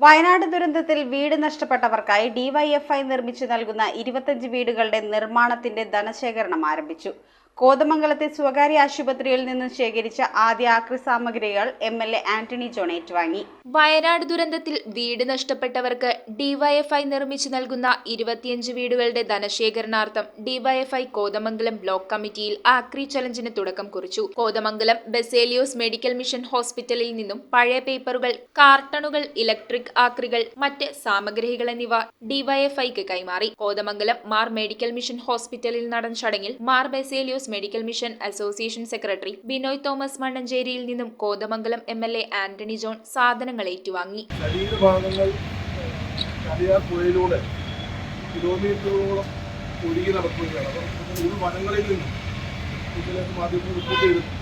വയനാട് ദുരന്തത്തിൽ വീട് നഷ്ടപ്പെട്ടവർക്കായി ഡിവൈഎഫ്ഐ നിർമ്മിച്ചു നൽകുന്ന 25 വീടുകളുടെ നിർമ്മാണത്തിന്റെ ധനശേഖരണം ആരംഭിച്ചു. കോതമംഗലത്തെ സ്വകാര്യ ആശുപത്രിയിൽ നിന്ന് ശേഖരിച്ച ആദ്യ ആക്രി സാമഗ്രികൾ എംഎൽഎ ആന്റണി ജോൺ ഏറ്റുവാങ്ങി. വയനാട് ദുരന്തത്തിൽ വീട് നഷ്ടപ്പെട്ടവർക്ക് ഡിവൈഎഫ്ഐ നിർമ്മിച്ചു നൽകുന്ന 25 വീടുകളുടെ ധനശേഖരണാർത്ഥം ഡിവൈഎഫ്ഐ കോതമംഗലം ബ്ലോക്ക് കമ്മിറ്റിയിൽ ആക്രി ചലഞ്ചിന് തുടക്കം കുറിച്ചു. കോതമംഗലം ബസേലിയോസ് മെഡിക്കൽ മിഷൻ ഹോസ്പിറ്റലിൽ നിന്നും പഴയ പേപ്പറുകൾ, കാർട്ടണുകൾ, ഇലക്ട്രിക് ആക്രികൾ, മറ്റ് സാമഗ്രികൾ എന്നിവ ഡിവൈഎഫ്ഐക്ക് കൈമാറി. കോതമംഗലം മാർ മെഡിക്കൽ മിഷൻ ഹോസ്പിറ്റലിൽ നടന്ന ചടങ്ങിൽ Mar Baselios medical mission association secretary Binoy Thomas മണ്ണഞ്ചേരിയിൽ നിന്നും കോതമംഗലം എംഎൽഎ ആന്റണി ജോൺ സാധനങ്ങൾ ഏറ്റുവാങ്ങി. ശരീരഭാഗങ്ങൾ പുഴയിലൂടെ കിലോമീറ്ററുകളോളം ഒഴുകി നടക്കുകയാണ്. ഉൾവനങ്ങളിൽ നിന്നും ഇതിലേക്ക് മാധ്യമങ്ങൾ റിപ്പോർട്ട് ചെയ്തിട്ടുണ്ട്.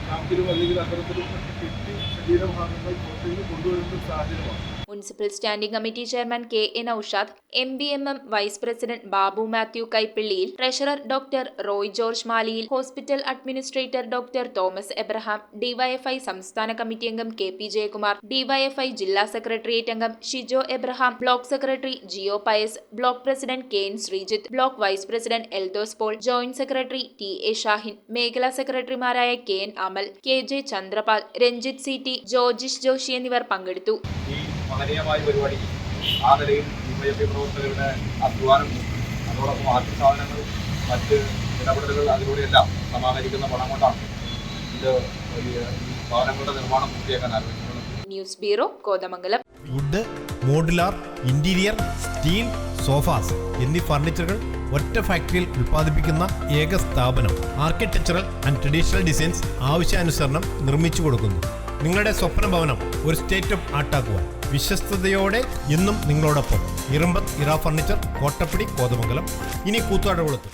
നാട്ടിലും അല്ലെങ്കിൽ അത്തരത്തിലും കെട്ടി ശരീരഭാഗങ്ങൾ പുറത്തേക്ക് കൊണ്ടുവരുന്ന സാഹചര്യമാണ്. Municipal standing committee chairman K A. Naushad, M B M M vice president Babu Mathew കൈപ്പിള്ളിയിൽ, ട്രഷറർ ഡോക്ടർ റോയ് ജോർജ് മാലിയിൽ, hospital administrator doctor Thomas Abraham, DYFI സംസ്ഥാന കമ്മിറ്റി അംഗം കെ.പി. ജയകുമാർ, ഡിവൈഎഫ്ഐ ജില്ലാ സെക്രട്ടേറിയറ്റ് അംഗം Shijo Abraham, block secretary Jiyo Pius, block president K N. Sreejith, block vice president Eldhose Paul, joint secretary T A. Shahin, മേഖലാ സെക്രട്ടറിമാരായ K N. Amal, K J. Chandrapal, Ranjith C T, Jojish Joshy എന്നിവർ പങ്കെടുത്തു. മഹനീയമായ പരിപാടി ആ നിലയിൽ ഡിവൈഎഫ്ഐ പ്രവർത്തകരുടെ അധ്വാനം, അതോടൊപ്പം ആർത്തി സാധനങ്ങൾ, മറ്റ് ഇടപെടലുകൾ അതിലൂടെയെല്ലാം സമാഹരിക്കുന്ന പണം കൊണ്ടാണ് ഇത് ഭവനങ്ങളുടെ നിർമ്മാണം പൂർത്തിയാക്കാൻ ആരംഭിച്ചിട്ടുള്ളത്. News bureau, Kothamangalam. Wood, modular, interior, steel, sofas എന്നീ ഫർണിച്ചറുകൾ ഒറ്റ ഫാക്ടറിയിൽ ഉൽപ്പാദിപ്പിക്കുന്ന ഏക സ്ഥാപനം. ആർക്കിടെക്ചറൽ ആൻഡ് ട്രഡീഷണൽ ഡിസൈൻസ് ആവശ്യാനുസരണം നിർമ്മിച്ചു കൊടുക്കുന്നു. നിങ്ങളുടെ സ്വപ്ന ഭവനം ഒരു സ്റ്റേറ്റ് ഓഫ് ആർട്ടാക്കുവാൻ വിശ്വസ്തയോടെ എന്നും നിങ്ങളോടൊപ്പം. ഇറമ്പത്ത് ഇറ ഫർണിച്ചർ, കോട്ടപ്പടി, കോതമംഗലം. ഇനി കൂത്താട്ടുകുളത്ത്.